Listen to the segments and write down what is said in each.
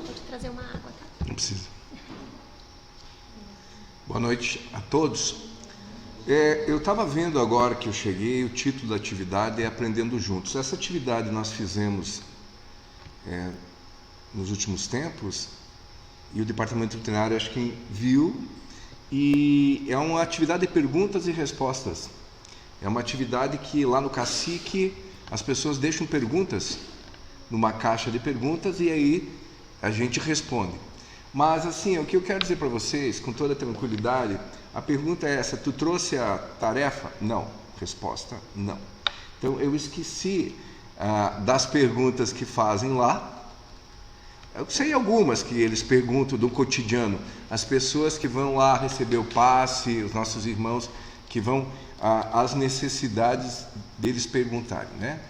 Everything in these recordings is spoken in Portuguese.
Vou te trazer uma água, tá? Não precisa. Boa noite a todos. Eu estava vendo agora que eu cheguei, o título da atividade é Aprendendo Juntos. Essa atividade nós fizemos nos últimos tempos e o Departamento Veterinário acho que viu, e é uma atividade de perguntas e respostas. É uma atividade que lá no Cacique as pessoas deixam perguntas numa caixa de perguntas e aí a gente responde. Mas assim, o que eu quero dizer para vocês, com toda tranquilidade, a pergunta é essa: tu trouxe a tarefa? Não. Resposta: não. Então eu esqueci das perguntas que fazem lá. Eu sei algumas que eles perguntam do cotidiano, as pessoas que vão lá receber o passe, os nossos irmãos que vão as necessidades deles perguntarem, né?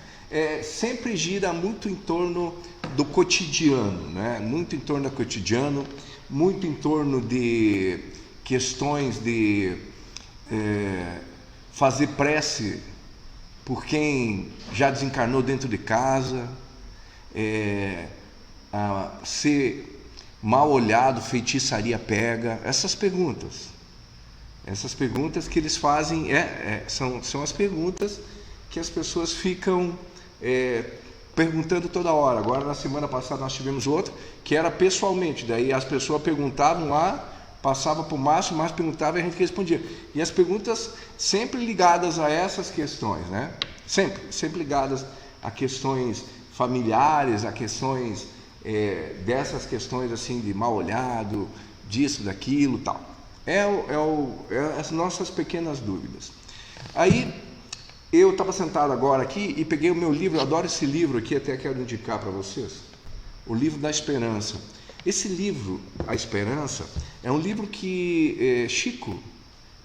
Sempre gira muito em torno do cotidiano, né? Muito em torno do cotidiano, muito em torno de questões de fazer prece por quem já desencarnou dentro de casa, ser mal olhado, feitiçaria pega, essas perguntas que eles fazem são as perguntas que as pessoas ficam perguntando toda hora. Agora, na semana passada, nós tivemos outro que era pessoalmente, daí as pessoas perguntavam lá, passava para o Márcio perguntava e a gente respondia. E as perguntas sempre ligadas a essas questões, né? Sempre ligadas a questões familiares, a questões dessas questões assim de mal olhado, disso, daquilo, tal. As nossas pequenas dúvidas. Aí eu estava sentado agora aqui e peguei o meu livro, eu adoro esse livro aqui, até quero indicar para vocês, o livro da Esperança. Esse livro, A Esperança, é um livro que Chico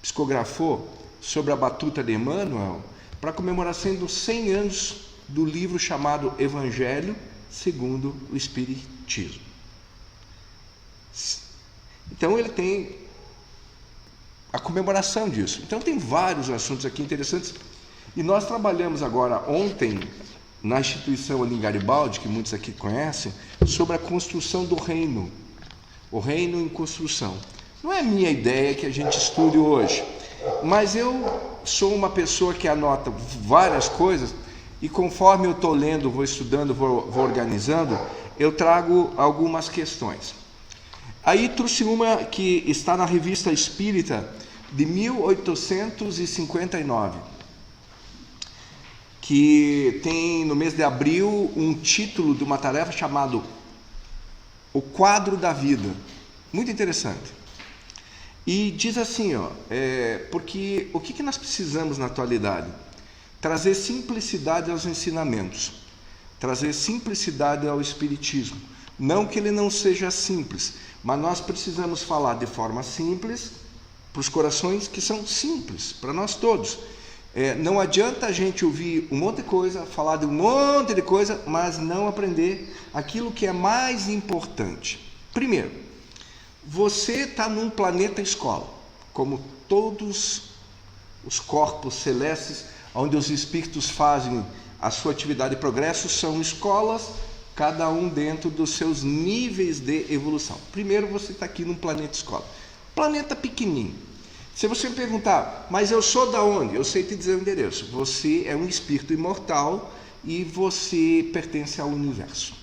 psicografou sobre a batuta de Emmanuel para a comemoração dos 100 anos do livro chamado Evangelho segundo o Espiritismo. Então ele tem a comemoração disso. Então tem vários assuntos aqui interessantes. E nós trabalhamos agora ontem na instituição ali em Garibaldi, que muitos aqui conhecem, sobre a construção do reino. O reino em construção. Não é minha ideia que a gente estude hoje, mas eu sou uma pessoa que anota várias coisas e conforme eu estou lendo, vou estudando, vou organizando, eu trago algumas questões. Aí trouxe uma que está na Revista Espírita de 1859, que tem no mês de abril um título de uma tarefa chamado O Quadro da Vida. Muito interessante. E diz assim, porque o que nós precisamos na atualidade? Trazer simplicidade aos ensinamentos, trazer simplicidade ao Espiritismo. Não que ele não seja simples, mas nós precisamos falar de forma simples para os corações que são simples, para nós todos. Não adianta a gente ouvir um monte de coisa, falar de um monte de coisa, mas não aprender aquilo que é mais importante. Primeiro, você está num planeta escola, como todos os corpos celestes, onde os espíritos fazem a sua atividade de progresso, são escolas, cada um dentro dos seus níveis de evolução. Primeiro, você está aqui num planeta escola. Planeta pequenininho. Se você me perguntar, mas eu sou da onde? Eu sei te dizer o endereço. Você é um espírito imortal e você pertence ao universo.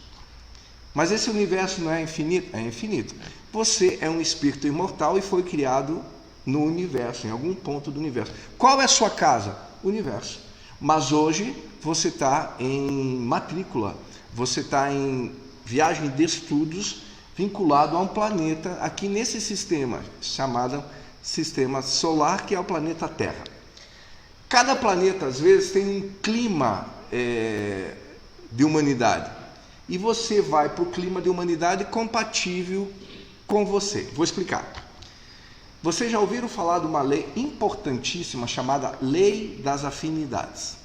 Mas esse universo não é infinito? É infinito. Você é um espírito imortal e foi criado no universo, em algum ponto do universo. Qual é a sua casa? Universo. Mas hoje você está em matrícula, você está em viagem de estudos vinculado a um planeta aqui nesse sistema chamado Sistema Solar, que é o planeta Terra. Cada planeta às vezes tem um clima de humanidade e você vai para o clima de humanidade compatível com você. Vou explicar. Vocês já ouviram falar de uma lei importantíssima chamada Lei das Afinidades?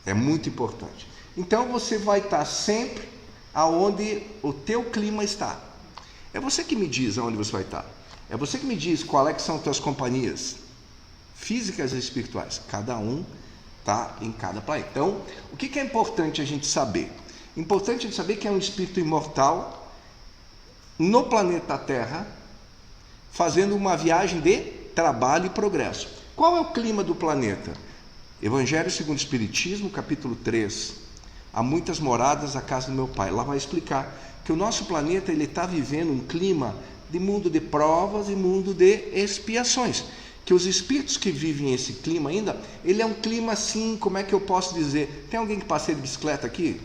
É muito importante. Então você vai estar sempre aonde o teu clima está. É você que me diz aonde você vai estar. É você que me diz qual é que são as tuas companhias físicas e espirituais. Cada um está em cada planeta. Então, o que é importante a gente saber? Importante de saber que é um espírito imortal no planeta Terra, fazendo uma viagem de trabalho e progresso. Qual é o clima do planeta? Evangelho segundo o Espiritismo, capítulo 3. Há muitas moradas à casa do meu Pai. Lá vai explicar que o nosso planeta está vivendo um clima de mundo de provas e mundo de expiações. Que os espíritos que vivem esse clima ainda, ele é um clima assim, como é que eu posso dizer? Tem alguém que passeia de bicicleta aqui?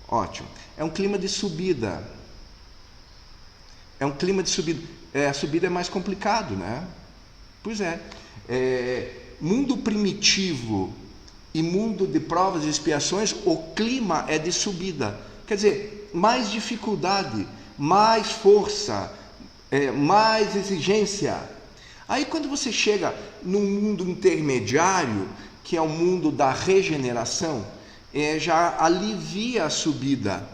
Ótimo. É um clima de subida. É um clima de subida. A subida é mais complicado, né? Pois é. Mundo primitivo e mundo de provas e expiações, o clima é de subida. Quer dizer, mais dificuldade, mais força, mais exigência. Aí quando você chega num mundo intermediário, que é o mundo da regeneração, já alivia a subida.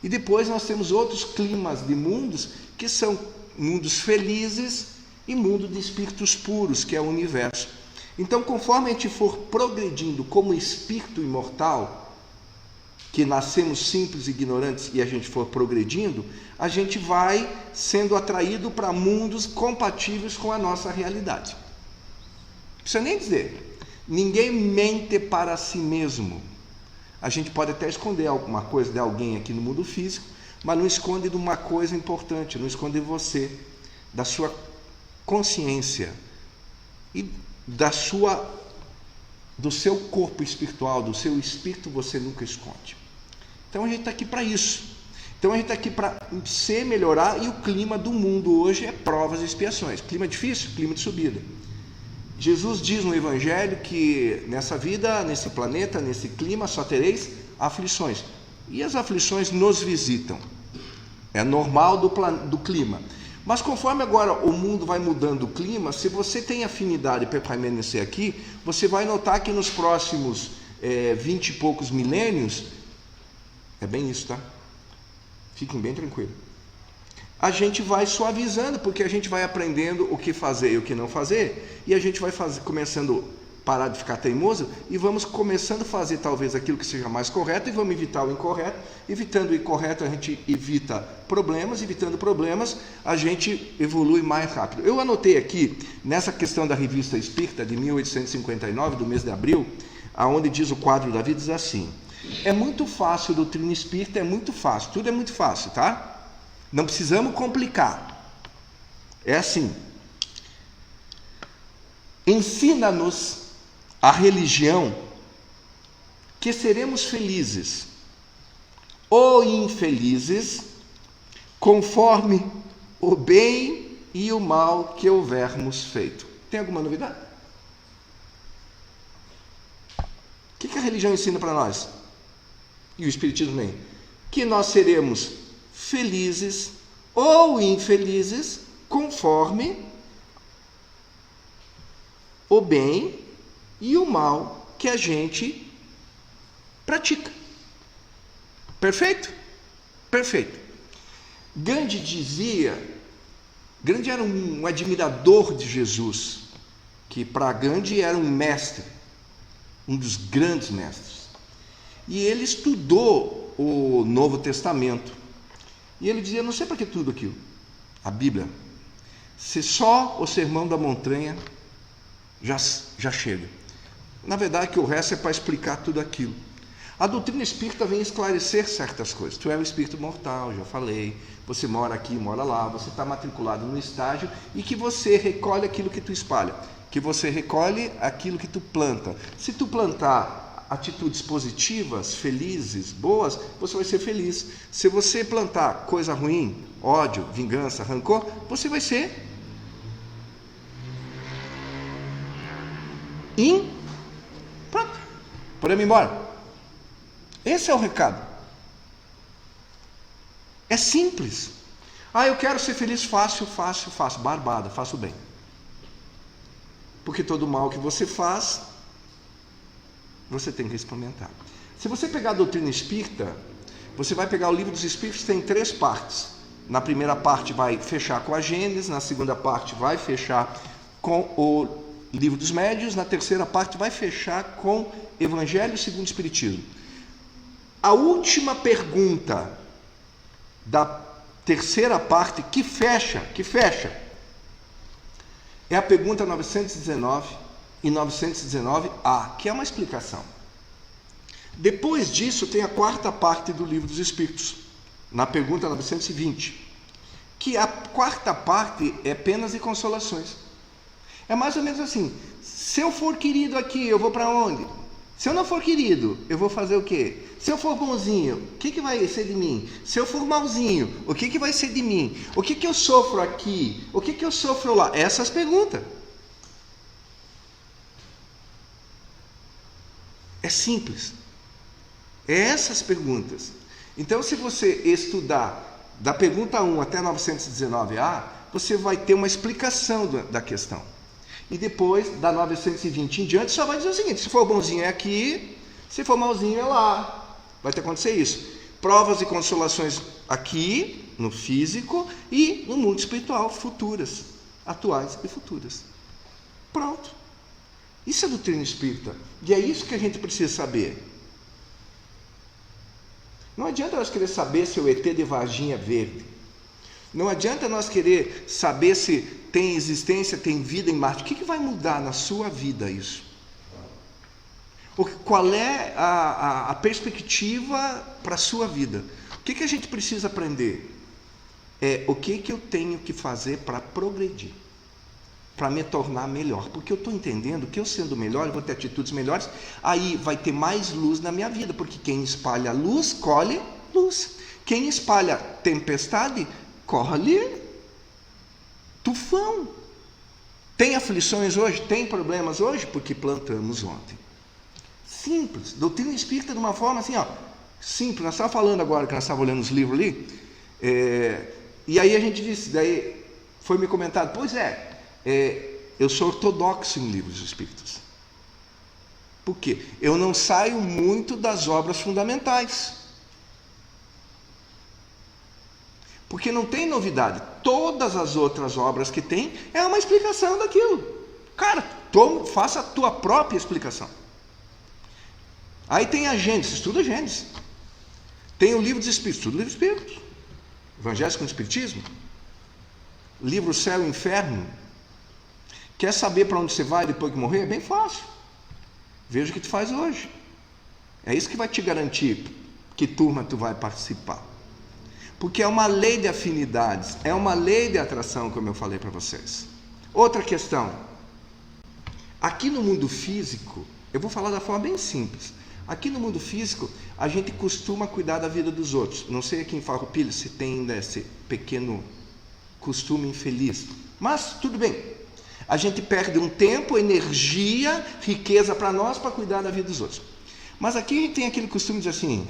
E depois nós temos outros climas de mundos, que são mundos felizes e mundo de espíritos puros, que é o universo. Então, conforme a gente for progredindo como espírito imortal, que nascemos simples e ignorantes e a gente for progredindo, a gente vai sendo atraído para mundos compatíveis com a nossa realidade. Não precisa nem dizer. Ninguém mente para si mesmo. A gente pode até esconder alguma coisa de alguém aqui no mundo físico, mas não esconde de uma coisa importante, não esconde de você, da sua consciência e do seu corpo espiritual, do seu espírito, você nunca esconde. Então a gente está aqui para isso. Então a gente está aqui para se melhorar, e o clima do mundo hoje é provas e expiações. Clima difícil, clima de subida. Jesus diz no Evangelho que nessa vida, nesse planeta, nesse clima, só tereis aflições. E as aflições nos visitam. É normal do clima. Mas conforme agora o mundo vai mudando o clima, se você tem afinidade para permanecer aqui, você vai notar que nos próximos 20 e poucos milênios, é bem isso, tá? Fiquem bem tranquilos. A gente vai suavizando, porque a gente vai aprendendo o que fazer e o que não fazer, e a gente vai começando a parar de ficar teimoso, e vamos começando a fazer talvez aquilo que seja mais correto, e vamos evitar o incorreto. Evitando o incorreto, a gente evita problemas, evitando problemas, a gente evolui mais rápido. Eu anotei aqui, nessa questão da Revista Espírita, de 1859, do mês de abril, aonde diz o quadro da vida, diz assim: é muito fácil, a doutrina espírita é muito fácil, tudo é muito fácil, tá? Não precisamos complicar. É assim: ensina-nos a religião que seremos felizes ou infelizes conforme o bem e o mal que houvermos feito. Tem alguma novidade? O que a religião ensina para nós? E o Espiritismo nem? Que nós seremos felizes ou infelizes conforme o bem e o mal que a gente pratica. Perfeito? Perfeito. Gandhi era um admirador de Jesus, que para Gandhi era um mestre, um dos grandes mestres. E ele estudou o Novo Testamento. E ele dizia: não sei para que tudo aquilo, a Bíblia, se só o Sermão da Montanha já chega. Na verdade, que o resto é para explicar tudo aquilo. A doutrina espírita vem esclarecer certas coisas. Tu é um espírito mortal, já falei. Você mora aqui, mora lá. Você está matriculado no estágio, e que você recolhe aquilo que tu espalha. Que você recolhe aquilo que tu planta. Se tu plantar atitudes positivas, felizes, boas, você vai ser feliz. Se você plantar coisa ruim, ódio, vingança, rancor, você vai ser pronto, podemos ir embora. Esse é o recado. É simples. Eu quero ser feliz. Fácil. Barbada, faço bem. Porque todo mal que você faz, você tem que experimentar. Se você pegar a doutrina espírita, você vai pegar o Livro dos Espíritos, tem 3 partes. Na primeira parte vai fechar com a Gênesis, na segunda parte vai fechar com o Livro dos Médiuns, na terceira parte vai fechar com Evangelho segundo o Espiritismo. A última pergunta da terceira parte que fecha, é a pergunta 919 e 919a, que é uma explicação. Depois disso tem a quarta parte do Livro dos Espíritos, na pergunta 920, que a quarta parte é penas e consolações. É mais ou menos assim: se eu for querido aqui, eu vou para onde? Se eu não for querido, eu vou fazer o quê? Se eu for bonzinho, o que vai ser de mim? Se eu for malzinho, o que vai ser de mim? O que eu sofro aqui? O que eu sofro lá? Essas perguntas. É simples. É essas perguntas. Então, se você estudar da pergunta 1 até 919a, você vai ter uma explicação da questão. E depois, da 920 em diante, só vai dizer o seguinte: se for bonzinho é aqui, se for malzinho é lá. Vai ter que acontecer isso. Provas e consolações aqui, no físico, e no mundo espiritual, futuras, atuais e futuras. Pronto. Isso é doutrina espírita. E é isso que a gente precisa saber. Não adianta nós querer saber se o ET de Varginha é verde. Não adianta nós querer saber se tem existência, tem vida em Marte. O que vai mudar na sua vida isso? Qual é a perspectiva para a sua vida? O que a gente precisa aprender? É o que eu tenho que fazer para progredir, para me tornar melhor. Porque eu estou entendendo que eu sendo melhor, eu vou ter atitudes melhores, aí vai ter mais luz na minha vida, porque quem espalha luz, colhe luz. Quem espalha tempestade, colhe tufão. Tem aflições hoje? Tem problemas hoje? Porque plantamos ontem. Simples. Doutrina espírita de uma forma assim, ó, simples. Nós estávamos falando agora, que nós estávamos olhando os livros ali, e aí a gente disse, daí foi me comentado, pois eu sou ortodoxo em livros espíritas. Por quê? Eu não saio muito das obras fundamentais. Porque não tem novidade. Todas as outras obras que tem é uma explicação daquilo. Cara, faça a tua própria explicação. Aí tem a Gênesis, estuda a Gênesis. Tem o Livro dos Espíritos, estuda o Livro dos Espíritos. Evangelho com o Espiritismo. Livro Céu e Inferno. Quer saber para onde você vai depois que morrer? É bem fácil. Veja o que tu faz hoje. É isso que vai te garantir que turma tu vai participar. Porque é uma lei de afinidades, é uma lei de atração, como eu falei para vocês. Outra questão. Aqui no mundo físico, eu vou falar da forma bem simples. Aqui no mundo físico, a gente costuma cuidar da vida dos outros. Não sei aqui em Farroupilha se tem ainda esse pequeno costume infeliz. Mas, tudo bem. A gente perde um tempo, energia, riqueza para nós, para cuidar da vida dos outros. Mas aqui a gente tem aquele costume de dizer assim,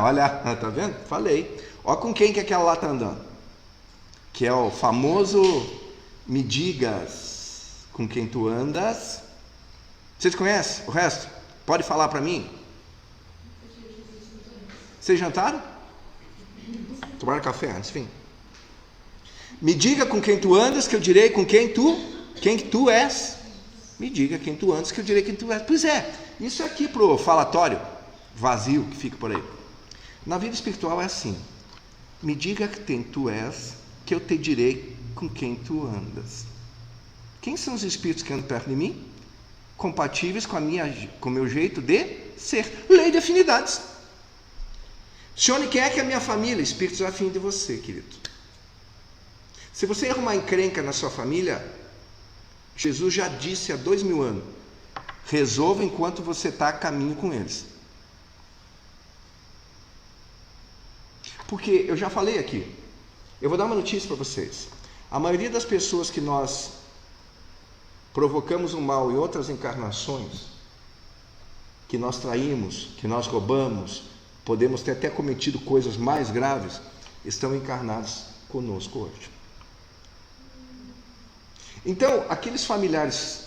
olha, tá vendo? Falei. Olha com quem que aquela lá está andando. Que é o famoso me digas com quem tu andas. Vocês conhecem o resto? Pode falar para mim? Vocês jantaram? Tomaram café antes, enfim. Me diga com quem tu andas, que eu direi com quem tu és. Me diga quem tu andas, que eu direi quem tu és. Pois é, isso é aqui pro falatório vazio que fica por aí. Na vida espiritual é assim. Me diga quem tu és, que eu te direi com quem tu andas. Quem são os espíritos que andam perto de mim? Compatíveis com o meu jeito de ser. Lei de afinidades. Sione, quem é que é a minha família? Espíritos afins de você, querido. Se você arrumar encrenca na sua família, Jesus já disse há 2000 anos, resolva enquanto você está a caminho com eles. Porque eu já falei aqui, eu vou dar uma notícia para vocês. A maioria das pessoas que nós provocamos o mal em outras encarnações, que nós traímos, que nós roubamos, podemos ter até cometido coisas mais graves, estão encarnados conosco hoje. Então, aqueles familiares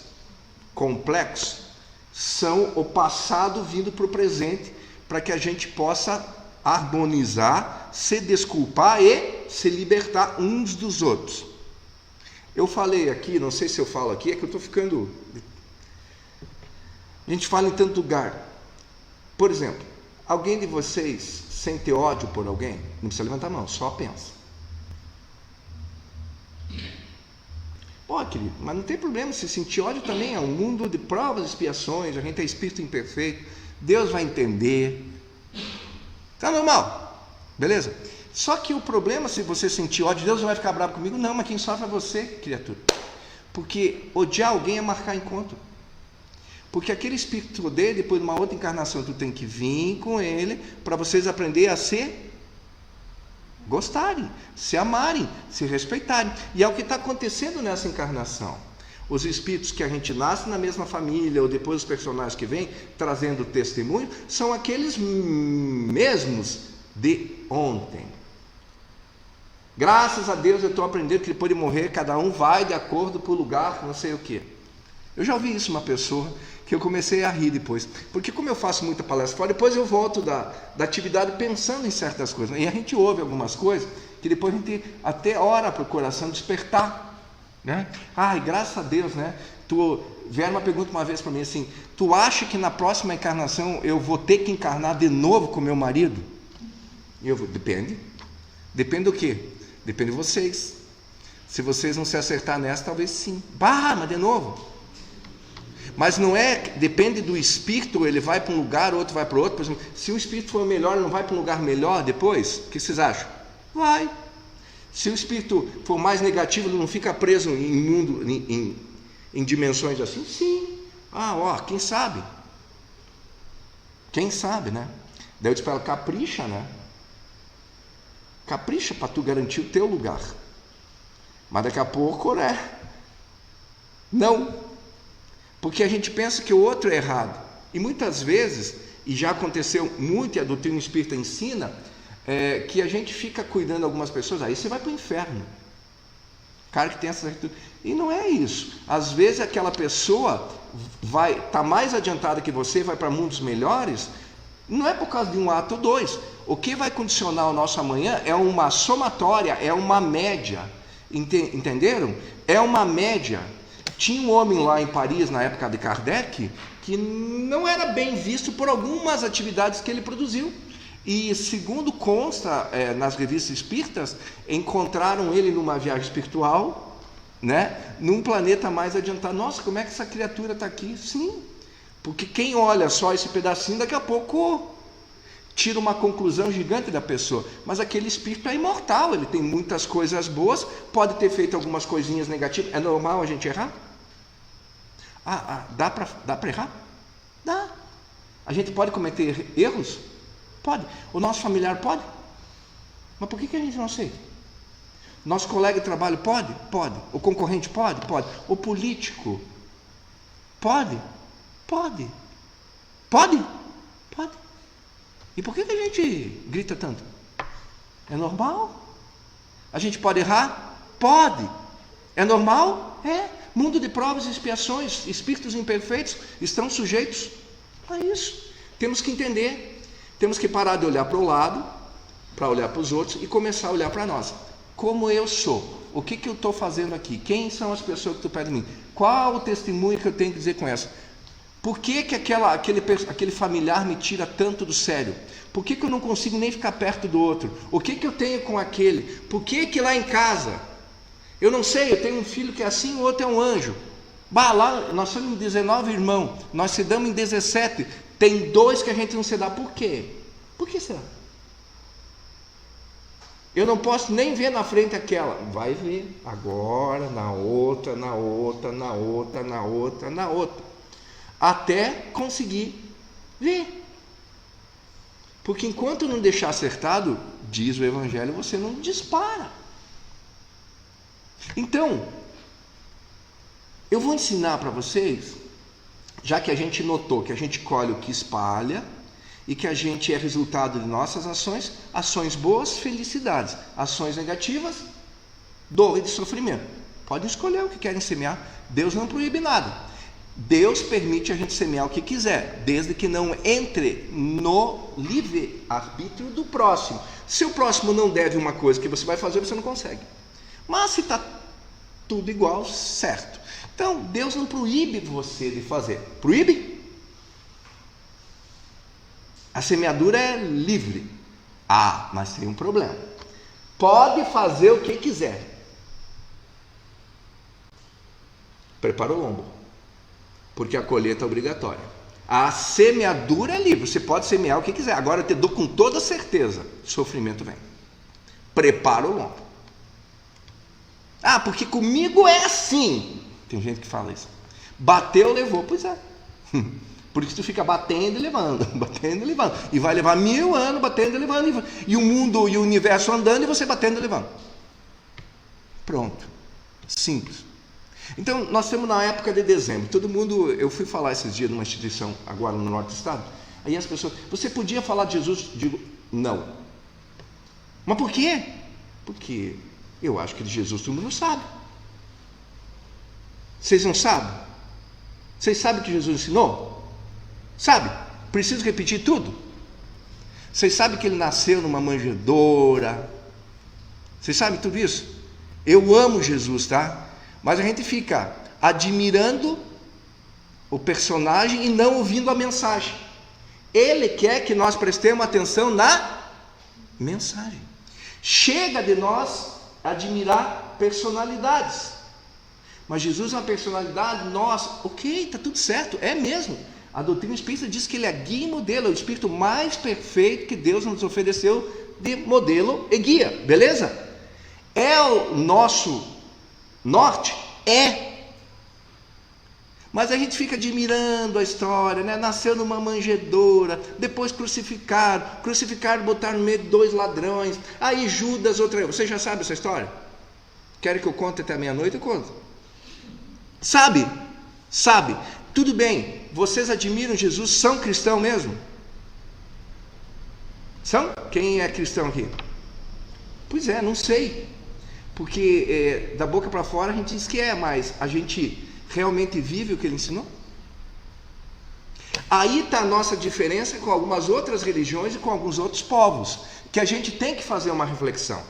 complexos são o passado vindo para o presente, para que a gente possa harmonizar, se desculpar e se libertar uns dos outros. Eu falei aqui, não sei se eu falo aqui, é que eu estou ficando... A gente fala em tanto lugar. Por exemplo, Alguém de vocês sente ódio por alguém? Não precisa levantar a mão, só pensa. Pô, querido, mas não tem problema, se sentir ódio também é um mundo de provas e expiações, a gente é espírito imperfeito, Deus vai entender. Tá normal, beleza? Só que o problema, se você sentir ódio, Deus não vai ficar bravo comigo, não, mas quem sofre é você, criatura. Porque odiar alguém é marcar encontro. Porque aquele espírito te odeia, depois de uma outra encarnação, tu tem que vir com ele, para vocês aprenderem a se gostarem, se amarem, se respeitarem. E é o que está acontecendo nessa encarnação. Os espíritos que a gente nasce na mesma família, ou depois os personagens que vêm trazendo testemunho, são aqueles mesmos de ontem. Graças a Deus eu estou aprendendo que depois de morrer, cada um vai de acordo com o lugar, não sei o que. Eu já ouvi isso uma pessoa, que eu comecei a rir depois, porque como eu faço muita palestra fora, depois eu volto da atividade pensando em certas coisas, e a gente ouve algumas coisas, que depois a gente até ora para o coração despertar, né? Ai, graças a Deus, né? Vieram uma pergunta uma vez para mim assim, tu acha que na próxima encarnação eu vou ter que encarnar de novo com meu marido? E eu vou, depende do quê? Depende de vocês. Se vocês não se acertar nessa, talvez sim. Mas de novo. Mas não é, depende do espírito, ele vai para um lugar, o outro vai para outro. Por exemplo, se o espírito for melhor, ele não vai para um lugar melhor depois? O que vocês acham? Vai. Se o espírito for mais negativo, ele não fica preso em dimensões assim? Sim. Quem sabe? Quem sabe, né? Daí eu disse para ela, capricha, né? Capricha para tu garantir o teu lugar. Mas daqui a pouco, né? Não. Porque a gente pensa que o outro é errado. E muitas vezes, e já aconteceu muito, e a doutrina espírita ensina, que a gente fica cuidando de algumas pessoas, aí você vai para o inferno. Cara que tem essa atitude. E não é isso. Às vezes aquela pessoa está mais adiantada que você, vai para mundos melhores, não é por causa de um ato ou dois. O que vai condicionar o nosso amanhã é uma somatória, é uma média. Entenderam? É uma média. Tinha um homem lá em Paris, na época de Kardec, que não era bem visto por algumas atividades que ele produziu. E segundo consta nas revistas espíritas, encontraram ele numa viagem espiritual, né, num planeta mais adiantado. Nossa, como é que essa criatura está aqui? Sim, porque quem olha só esse pedacinho, daqui a pouco tira uma conclusão gigante da pessoa. Mas aquele espírito é imortal, ele tem muitas coisas boas, pode ter feito algumas coisinhas negativas. É normal a gente errar? Dá para errar? Dá. A gente pode cometer erros? Pode. O nosso familiar pode? Mas por que a gente não aceita? Nosso colega de trabalho pode? Pode. O concorrente pode? Pode. O político pode? Pode. Pode? Pode. E por que a gente grita tanto? É normal? A gente pode errar? Pode. É normal? É. Mundo de provas e expiações, espíritos imperfeitos estão sujeitos a isso. Temos que entender, temos que parar de olhar para o lado, para olhar para os outros e começar a olhar para nós. Como eu sou? O que eu estou fazendo aqui? Quem são as pessoas que estão perto de mim? Qual o testemunho que eu tenho que dizer com essa? Por que aquele familiar me tira tanto do sério? Por que eu não consigo nem ficar perto do outro? O que eu tenho com aquele? Por que lá em casa? Eu não sei, eu tenho um filho que é assim, o outro é um anjo. Lá nós somos 19 irmãos, nós se damos em 17, tem 2 que a gente não se dá. Por quê? Por que será? Eu não posso nem ver na frente aquela. Vai ver agora, na outra, na outra, na outra, na outra, na outra. Até conseguir ver. Porque enquanto não deixar acertado, diz o Evangelho, você não dispara. Então, eu vou ensinar para vocês, já que a gente notou que a gente colhe o que espalha e que a gente é resultado de nossas ações, ações boas, felicidades, ações negativas, dor e de sofrimento. Podem escolher o que querem semear, Deus não proíbe nada. Deus permite a gente semear o que quiser, desde que não entre no livre-arbítrio do próximo. Se o próximo não deve uma coisa que você vai fazer, você não consegue. Mas se está tudo igual, certo. Então, Deus não proíbe você de fazer. Proíbe? A semeadura é livre. Ah, mas tem um problema. Pode fazer o que quiser. Prepara o lombo, porque a colheita é obrigatória. A semeadura é livre, você pode semear o que quiser. Agora eu te dou com toda certeza, sofrimento vem. Prepara o lombo. Ah, porque comigo é assim. Tem gente que fala isso. Bateu, levou, pois é. Por isso tu fica batendo e levando, batendo e levando. E vai levar 1000 anos batendo e levando. E o mundo e o universo andando e você batendo e levando. Pronto. Simples. Então, nós estamos na época de dezembro. Todo mundo, eu fui falar esses dias numa instituição agora no norte do estado. Aí as pessoas, você podia falar de Jesus? Digo, não. Mas por quê? Porque eu acho que de Jesus todo mundo sabe. Vocês não sabem? Vocês sabem o que Jesus ensinou? Sabe? Preciso repetir tudo? Vocês sabem que ele nasceu numa manjedoura? Vocês sabem tudo isso? Eu amo Jesus, tá? Mas a gente fica admirando o personagem e não ouvindo a mensagem. Ele quer que nós prestemos atenção na mensagem. Chega de nós admirar personalidades. Mas Jesus é uma personalidade, nós, ok, está tudo certo, é mesmo. A doutrina espírita diz que ele é guia e modelo, é o espírito mais perfeito que Deus nos ofereceu de modelo e guia, beleza? É o nosso norte? É. Mas a gente fica admirando a história, né? Nasceu numa manjedoura, depois crucificaram, botaram no meio de 2 ladrões, aí Judas, outra. Você já sabe essa história? Querem que eu conte até meia-noite? Eu conto. Sabe? Tudo bem, vocês admiram Jesus, são cristãos mesmo? São? Quem é cristão aqui? Pois é, não sei. Porque da boca para fora a gente diz que é, mas a gente realmente vive o que ele ensinou? Aí está a nossa diferença com algumas outras religiões e com alguns outros povos, que a gente tem que fazer uma reflexão.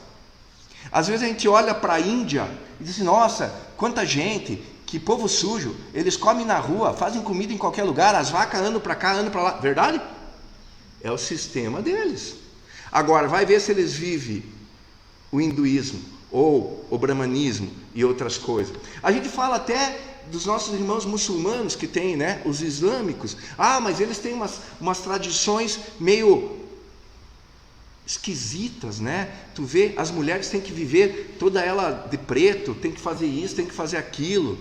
Às vezes a gente olha para a Índia e diz assim, nossa, quanta gente, que povo sujo, eles comem na rua, fazem comida em qualquer lugar, as vacas andam para cá, andam para lá, verdade? É o sistema deles. Agora, vai ver se eles vivem o hinduísmo, ou o brahmanismo e outras coisas. A gente fala até dos nossos irmãos muçulmanos que tem, né, os islâmicos. Ah, mas eles têm umas tradições meio esquisitas, né? Tu vê, as mulheres têm que viver toda ela de preto, tem que fazer isso, tem que fazer aquilo.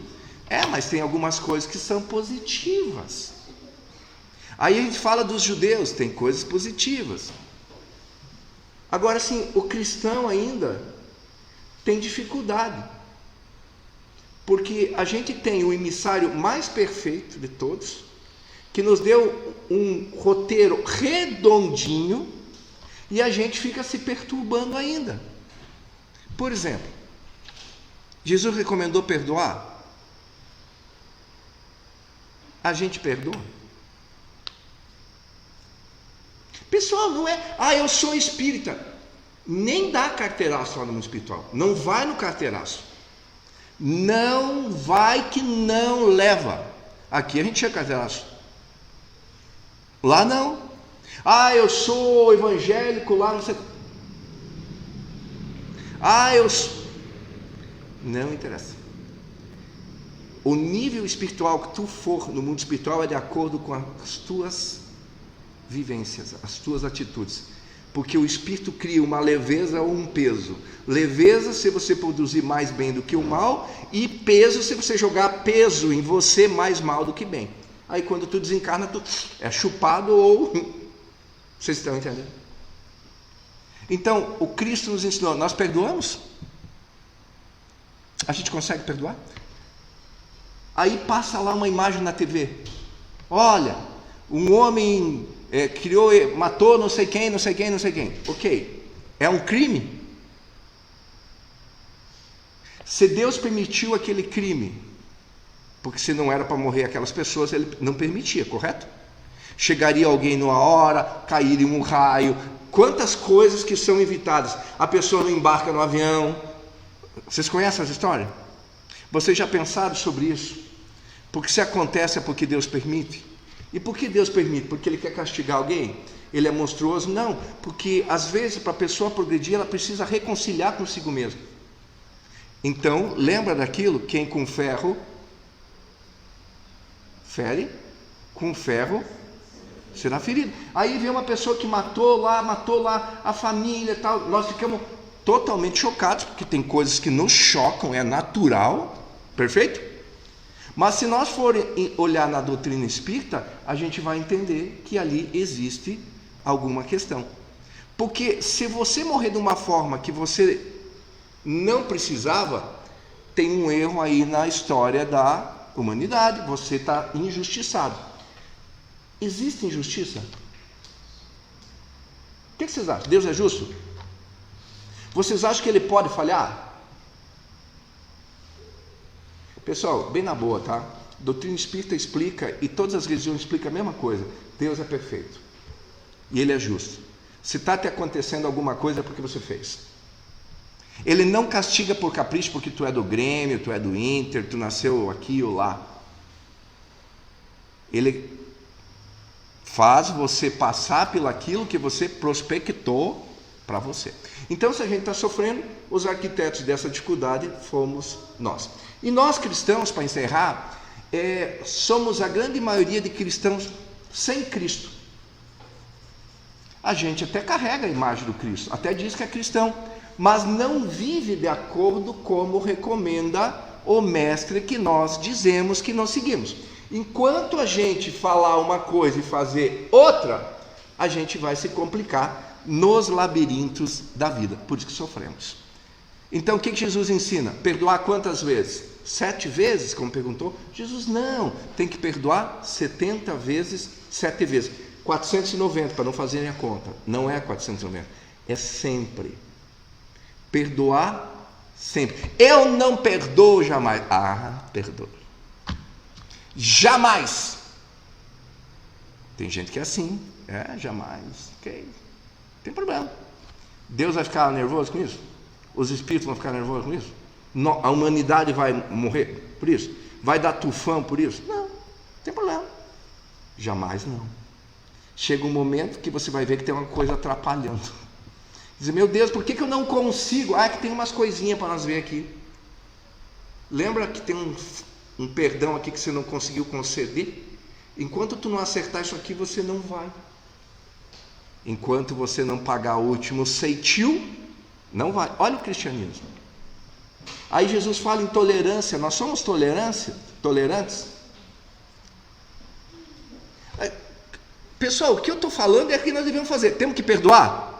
Mas tem algumas coisas que são positivas. Aí a gente fala dos judeus, tem coisas positivas. Agora sim, o cristão ainda tem dificuldade, porque a gente tem o emissário mais perfeito de todos, que nos deu um roteiro redondinho, e a gente fica se perturbando ainda. Por exemplo, Jesus recomendou perdoar? A gente perdoa? Pessoal, não é, eu sou espírita. Nem dá carteiraço lá no mundo espiritual. Não vai no carteiraço. Não vai que não leva. Aqui a gente chega carteiraço. Lá não. Eu sou evangélico, lá não sei. Não interessa. O nível espiritual que tu for no mundo espiritual é de acordo com as tuas vivências, as tuas atitudes. Porque o Espírito cria uma leveza ou um peso. Leveza se você produzir mais bem do que o mal, e peso se você jogar peso em você mais mal do que bem. Aí quando tu desencarna, tu é chupado ou... Vocês estão entendendo? Então, o Cristo nos ensinou, nós perdoamos? A gente consegue perdoar? Aí passa lá uma imagem na TV. Olha, um homem... criou, matou não sei quem. Ok, é um crime? Se Deus permitiu aquele crime, porque se não era para morrer aquelas pessoas, ele não permitia, correto? Chegaria alguém numa hora, cairia um raio, quantas coisas que são evitadas. A pessoa não embarca no avião. Vocês conhecem essa história? Vocês já pensaram sobre isso? Porque se acontece é porque Deus permite. E por que Deus permite? Porque Ele quer castigar alguém? ele é monstruoso. Não, porque às vezes para a pessoa progredir, ela precisa reconciliar consigo mesma. Então, lembra daquilo? Quem com ferro fere, com ferro será ferido. Aí vem uma pessoa que matou lá a família e tal. Nós ficamos totalmente chocados, porque tem coisas que nos chocam, é natural, perfeito? Mas se nós formos olhar na doutrina espírita, a gente vai entender que ali existe alguma questão. Porque se você morrer de uma forma que você não precisava, tem um erro aí na história da humanidade, você está injustiçado. Existe injustiça? O que vocês acham? Deus é justo? Vocês acham que ele pode falhar? Pessoal, bem na boa, tá? Doutrina espírita explica, e todas as religiões explicam a mesma coisa. Deus é perfeito. E ele é justo. Se está te acontecendo alguma coisa é porque você fez. Ele não castiga por capricho, porque tu é do Grêmio, tu é do Inter, tu nasceu aqui ou lá. Ele faz você passar pelo aquilo que você prospectou para você. Então, se a gente está sofrendo, os arquitetos dessa dificuldade fomos nós. E nós cristãos, para encerrar, somos a grande maioria de cristãos sem Cristo. A gente até carrega a imagem do Cristo, até diz que é cristão, mas não vive de acordo como recomenda o mestre que nós dizemos que nós seguimos. Enquanto a gente falar uma coisa e fazer outra, a gente vai se complicar nos labirintos da vida, por isso que sofremos. Então o que Jesus ensina? Perdoar quantas vezes? 7 vezes, como perguntou? Jesus não, tem que perdoar 70 vezes, 7 vezes, 490, para não fazerem a conta. Não é 490, é sempre. Perdoar sempre. Eu não perdoo jamais. Perdoo. Jamais. Tem gente que é assim. Jamais. Ok. Tem problema. Deus vai ficar nervoso com isso? Os espíritos vão ficar nervosos com isso? A humanidade vai morrer por isso? Vai dar tufão por isso? Não. Tem problema. Jamais não. Chega um momento que você vai ver que tem uma coisa atrapalhando. Dizer, meu Deus, por que eu não consigo? É que tem umas coisinhas para nós ver aqui. Lembra que tem um perdão aqui que você não conseguiu conceder? Enquanto tu não acertar isso aqui, você não vai. Enquanto você não pagar o último ceitil, não vai. Olha o cristianismo. Aí Jesus fala em tolerância. Nós somos tolerantes? Pessoal, o que eu estou falando é que nós devemos fazer. Temos que perdoar?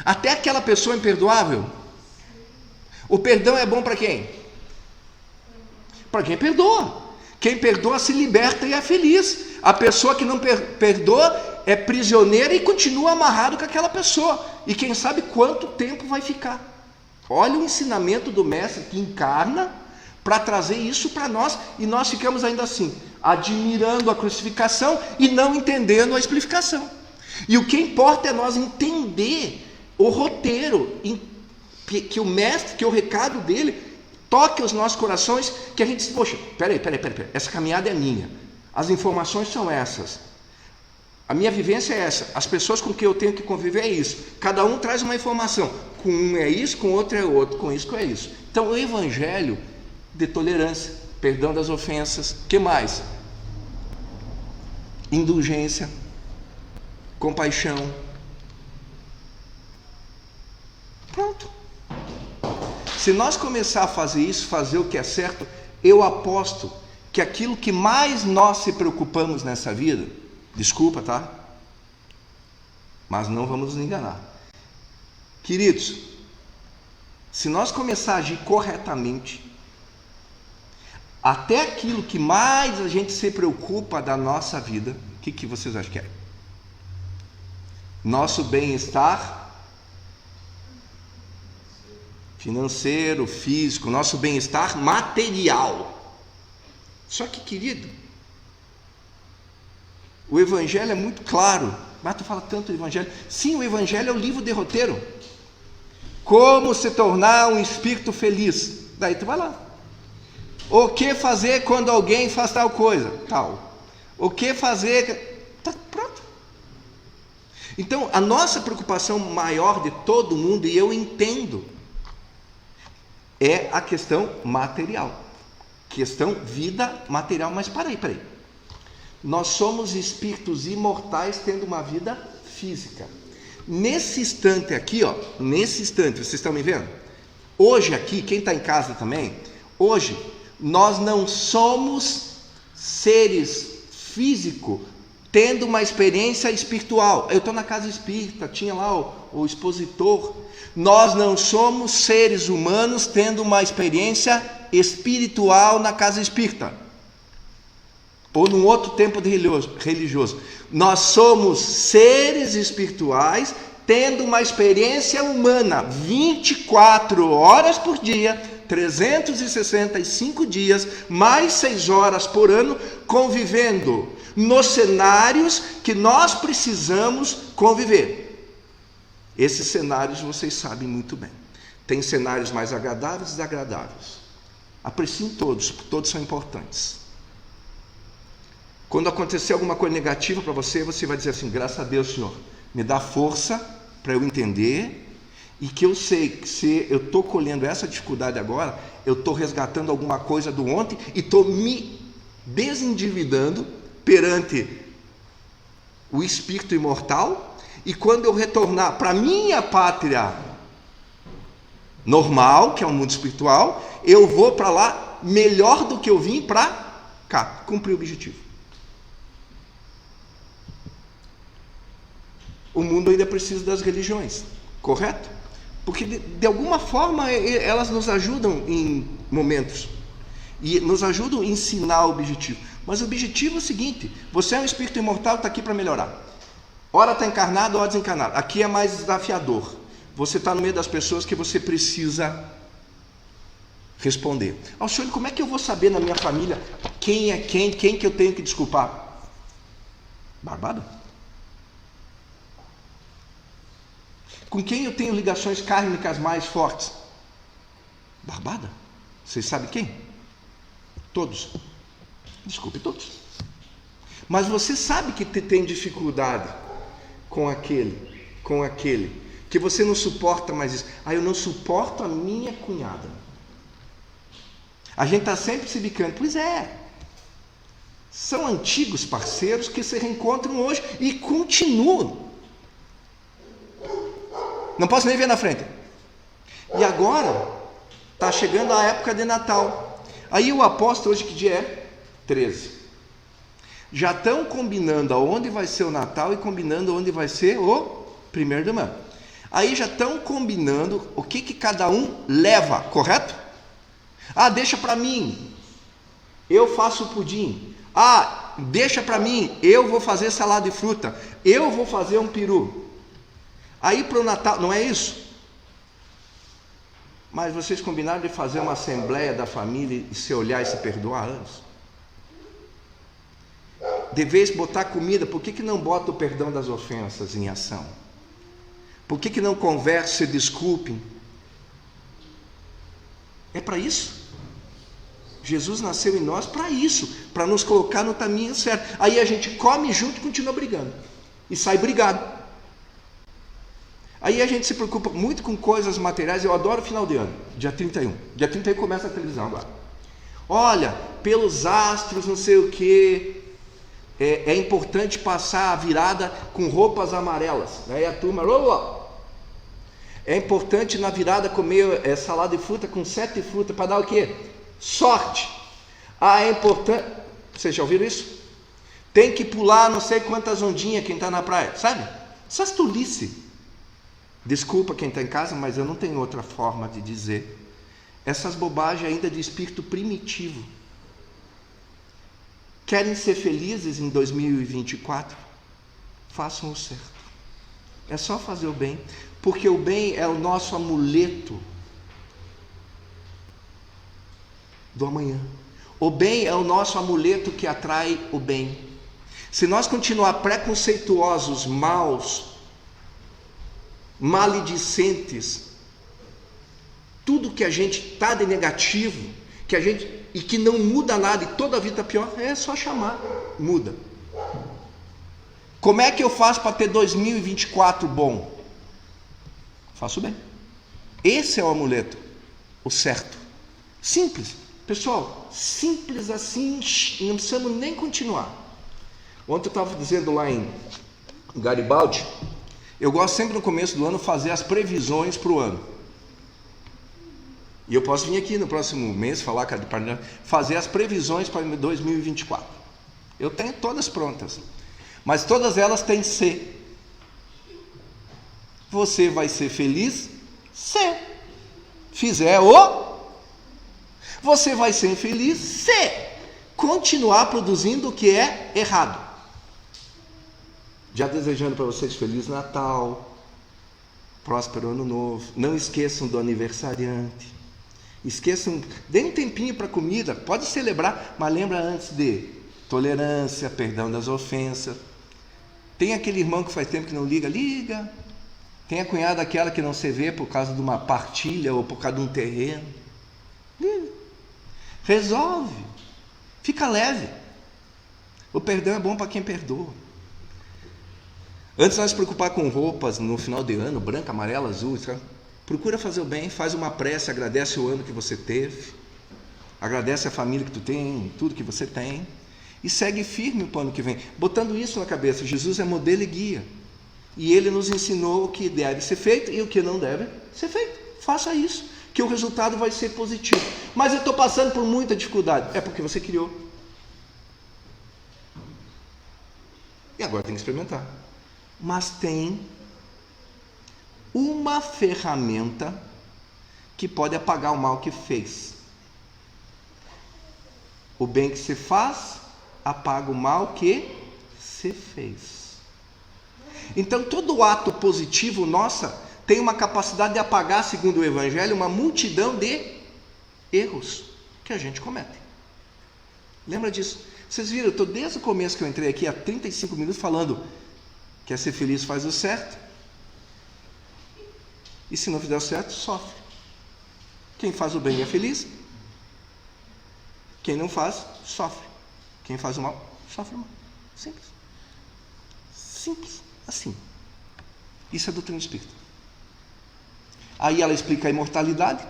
Até aquela pessoa imperdoável? O perdão é bom para quem? Para quem perdoa. Quem perdoa se liberta e é feliz. A pessoa que não perdoa é prisioneira e continua amarrado com aquela pessoa. E quem sabe quanto tempo vai ficar. Olha o ensinamento do mestre que encarna para trazer isso para nós. E nós ficamos ainda assim, admirando a crucificação e não entendendo a explicação. E o que importa é nós entender o roteiro, que o mestre, que o recado dele toque os nossos corações, que a gente diz, poxa, peraí, essa caminhada é minha, as informações são essas, a minha vivência é essa, as pessoas com quem eu tenho que conviver é isso, cada um traz uma informação, com um é isso, com outro é outro, com isso é isso. Então o evangelho de tolerância, perdão das ofensas, que mais? Indulgência, compaixão. Pronto. Se nós começar a fazer isso, fazer o que é certo, eu aposto que aquilo que mais nós se preocupamos nessa vida, desculpa, tá? Mas não vamos nos enganar. Queridos, se nós começar a agir corretamente, até aquilo que mais a gente se preocupa da nossa vida, o que vocês acham que é? Nosso bem-estar financeiro, físico, nosso bem-estar material. Só que, querido, o evangelho é muito claro. Mas tu fala tanto do evangelho. Sim, o evangelho é o livro de roteiro. Como se tornar um espírito feliz. Daí tu vai lá. O que fazer quando alguém faz tal coisa? Tal. O que fazer? Tá pronto. Então, a nossa preocupação maior de todo mundo, e eu entendo, é a questão material. Questão vida material. Mas peraí. Nós somos espíritos imortais tendo uma vida física. Nesse instante aqui, vocês estão me vendo? Hoje aqui, quem está em casa também, hoje, nós não somos seres físicos tendo uma experiência espiritual. Eu estou na casa espírita, tinha lá o expositor. Nós não somos seres humanos tendo uma experiência espiritual na casa espírita, ou num outro tempo religioso. Nós somos seres espirituais tendo uma experiência humana 24 horas por dia, 365 dias, mais 6 horas por ano, convivendo nos cenários que nós precisamos conviver. Esses cenários vocês sabem muito bem. Tem cenários mais agradáveis e desagradáveis. Apreciem todos são importantes. Quando acontecer alguma coisa negativa para você, você vai dizer assim: graças a Deus, Senhor, me dá força para eu entender, e que eu sei que se eu estou colhendo essa dificuldade agora, eu estou resgatando alguma coisa do ontem e estou me desendividando perante o espírito imortal, e quando eu retornar para a minha pátria normal, que é o mundo espiritual, eu vou para lá melhor do que eu vim para cá, cumprir o objetivo. O mundo ainda precisa das religiões, correto? Porque de alguma forma elas nos ajudam em momentos, e nos ajudam a ensinar o objetivo. Mas o objetivo é o seguinte: você é um espírito imortal, está aqui para melhorar. Ora está encarnado, ora desencarnado. Aqui é mais desafiador. Você está no meio das pessoas que você precisa responder. Alcione, como é que eu vou saber na minha família quem é quem que eu tenho que desculpar? Barbado? Com quem eu tenho ligações kármicas mais fortes? Barbada? Vocês sabem quem? Todos. Desculpe, todos. Mas você sabe que tem dificuldade com aquele, que você não suporta mais isso. Eu não suporto a minha cunhada. A gente está sempre se bicando. Pois é. São antigos parceiros que se reencontram hoje e continuam. Não posso nem ver na frente. E agora está chegando a época de Natal. Aí o apóstolo, hoje que dia é? 13. Já estão combinando aonde vai ser o Natal e combinando onde vai ser o 1º de maio. Aí já estão combinando o que cada um leva, correto? Deixa para mim, eu faço o pudim. Deixa para mim, eu vou fazer salada de fruta. Eu vou fazer um peru. Aí para o Natal, não é isso? Mas vocês combinaram de fazer uma assembleia da família e se olhar e se perdoar antes? De vez botar comida, por que não bota o perdão das ofensas em ação? Por que não conversa e desculpem? É para isso. Jesus nasceu em nós para isso, para nos colocar no caminho certo. Aí a gente come junto e continua brigando. E sai brigado. Aí a gente se preocupa muito com coisas materiais. Eu adoro o final de ano, dia 31. Dia 31 começa a televisão agora. Olha, pelos astros, não sei o que. É importante passar a virada com roupas amarelas. Aí a turma... É importante na virada comer salada de fruta com 7 frutas para dar o quê? Sorte. É importante... Vocês já ouviram isso? Tem que pular não sei quantas ondinhas quem está na praia. Sabe? Essas tolices. Desculpa quem está em casa, mas eu não tenho outra forma de dizer. Essas bobagens ainda de espírito primitivo. Querem ser felizes em 2024? Façam o certo. É só fazer o bem, porque o bem é o nosso amuleto do amanhã. O bem é o nosso amuleto que atrai o bem. Se nós continuar preconceituosos, maus, maledicentes, tudo que a gente está de negativo, e que não muda nada, e toda a vida está pior, é só chamar, muda. Como é que eu faço para ter 2024 bom? Faço bem. Esse é o amuleto, o certo. Simples. Pessoal, simples assim, não precisamos nem continuar. Ontem eu estava dizendo lá em Garibaldi, eu gosto sempre no começo do ano fazer as previsões para o ano. E eu posso vir aqui no próximo mês falar fazer as previsões para 2024. Eu tenho todas prontas, mas todas elas têm C. Você vai ser feliz se fizer o. Você vai ser infeliz se continuar produzindo o que é errado. Já desejando para vocês Feliz Natal, próspero Ano Novo. Não esqueçam do aniversariante. Esqueçam, dê um tempinho para comida, pode celebrar, mas lembra antes de tolerância, perdão das ofensas. Tem aquele irmão que faz tempo que não liga, liga. Tem a cunhada aquela que não se vê por causa de uma partilha ou por causa de um terreno. Liga. Resolve. Fica leve. O perdão é bom para quem perdoa. Antes de nós nos preocupar com roupas no final de ano, branca, amarela, azul, sabe? Procura fazer o bem, faz uma prece, agradece o ano que você teve, agradece a família que tu tem, tudo que você tem, e segue firme para o ano que vem, botando isso na cabeça. Jesus é modelo e guia, e Ele nos ensinou o que deve ser feito e o que não deve ser feito. Faça isso, que o resultado vai ser positivo. Mas eu estou passando por muita dificuldade. É porque você criou. E agora tem que experimentar. Mas tem uma ferramenta que pode apagar o mal que fez. O bem que se faz apaga o mal que se fez. Então todo ato positivo nossa tem uma capacidade de apagar, segundo o Evangelho, uma multidão de erros que a gente comete. Lembra disso? Vocês viram, eu estou desde o começo que eu entrei aqui há 35 minutos falando: quer ser feliz, faz o certo. E se não fizer o certo, sofre. Quem faz o bem é feliz. Quem não faz, sofre. Quem faz o mal, sofre o mal. Simples. Simples. Assim. Isso é doutrina espírita. Aí ela explica a imortalidade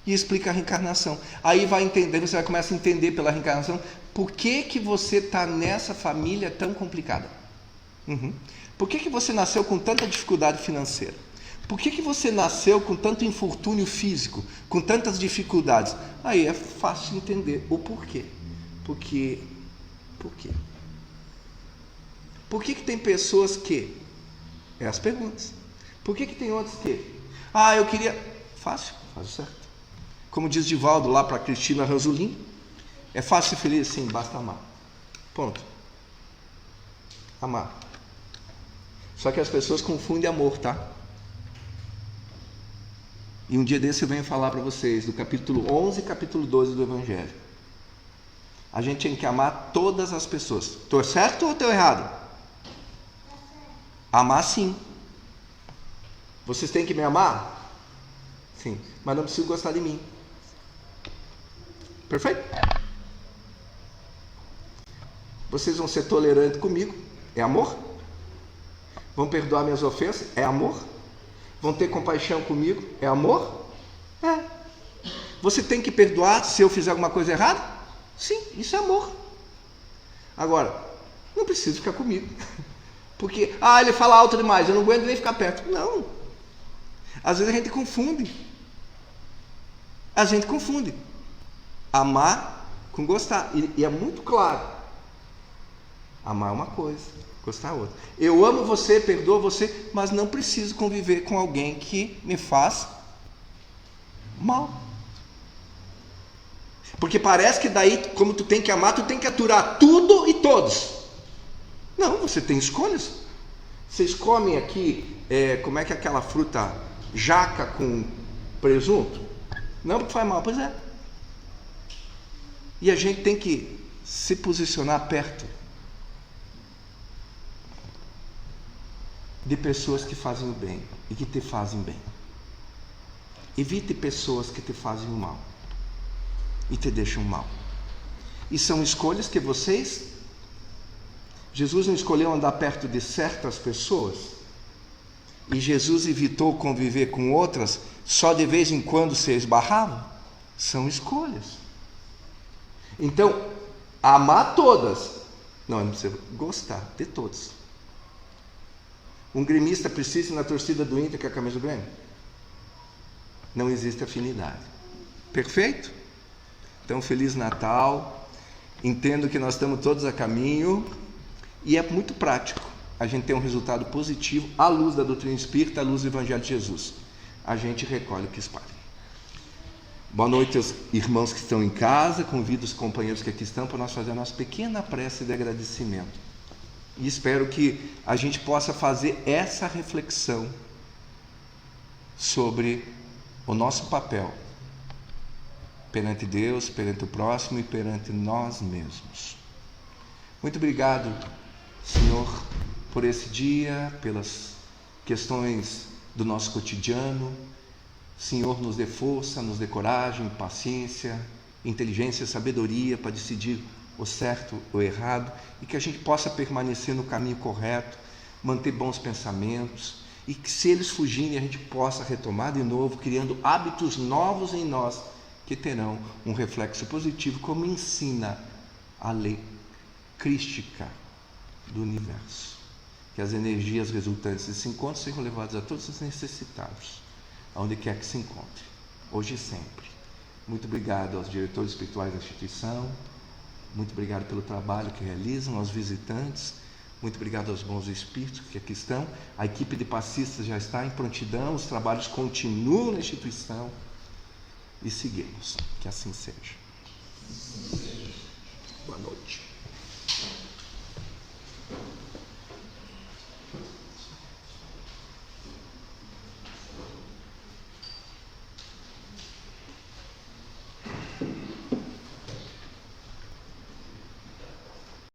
e explica a reencarnação. Aí vai entender, você vai começar a entender pela reencarnação por que você está nessa família tão complicada. Por que você nasceu com tanta dificuldade financeira? Por que você nasceu com tanto infortúnio físico, com tantas dificuldades? Aí é fácil entender o porquê. Por quê? Por que tem pessoas que... É as perguntas. Por que tem outros que... eu queria... Fácil, faz o certo. Como diz Divaldo lá para Cristina Ranzolin, é fácil ser feliz? Sim, basta amar. Ponto. Amar. Só que as pessoas confundem amor, tá? E um dia desse eu venho falar para vocês do capítulo 11 e capítulo 12 do Evangelho. A gente tem que amar todas as pessoas. Estou certo ou estou errado? Amar sim. Vocês têm que me amar? Sim. Mas não preciso gostar de mim. Perfeito? Vocês vão ser tolerantes comigo. É amor? Vão perdoar minhas ofensas? É amor? Vão ter compaixão comigo? É amor? É. Você tem que perdoar se eu fizer alguma coisa errada? Sim, isso é amor. Agora, não precisa ficar comigo. Porque, ele fala alto demais, eu não aguento nem ficar perto. Não. Às vezes a gente confunde. Amar com gostar. E é muito claro. Amar é uma coisa, gostar é outra. Eu amo você, perdoo você, mas não preciso conviver com alguém que me faz mal. Porque parece que daí, como tu tem que amar, tu tem que aturar tudo e todos. Não, você tem escolhas. Vocês comem aqui, como é que é aquela fruta, jaca com presunto? Não, porque faz mal, pois é. E a gente tem que se posicionar perto de pessoas que fazem o bem e que te fazem bem. Evite pessoas que te fazem o mal e te deixam mal. E são escolhas que vocês Jesus não escolheu andar perto de certas pessoas? E Jesus evitou conviver com outras, só de vez em quando se esbarravam? São escolhas. Então, amar todas, não precisa gostar de todas. Um gremista precisa ir na torcida do Inter com a camisa do Grêmio? Não existe afinidade. Perfeito? Então, Feliz Natal. Entendo que nós estamos todos a caminho e é muito prático a gente ter um resultado positivo à luz da doutrina espírita, à luz do Evangelho de Jesus. A gente recolhe o que espalha. Boa noite aos irmãos que estão em casa, convido os companheiros que aqui estão para nós fazer a nossa pequena prece de agradecimento. E espero que a gente possa fazer essa reflexão sobre o nosso papel perante Deus, perante o próximo e perante nós mesmos. Muito obrigado, Senhor, por esse dia, pelas questões do nosso cotidiano. Senhor, nos dê força, nos dê coragem, paciência, inteligência, sabedoria para decidir o certo ou errado e que a gente possa permanecer no caminho correto, manter bons pensamentos e que, se eles fugirem, a gente possa retomar de novo, criando hábitos novos em nós que terão um reflexo positivo, como ensina a lei crística do universo. Que as energias resultantes desse encontro sejam levadas a todos os necessitados, aonde quer que se encontre, hoje e sempre. Muito obrigado aos diretores espirituais da instituição, muito obrigado pelo trabalho que realizam, aos visitantes, muito obrigado aos bons espíritos que aqui estão. A equipe de passistas já está em prontidão, os trabalhos continuam na instituição e seguimos. Que assim seja. Boa noite.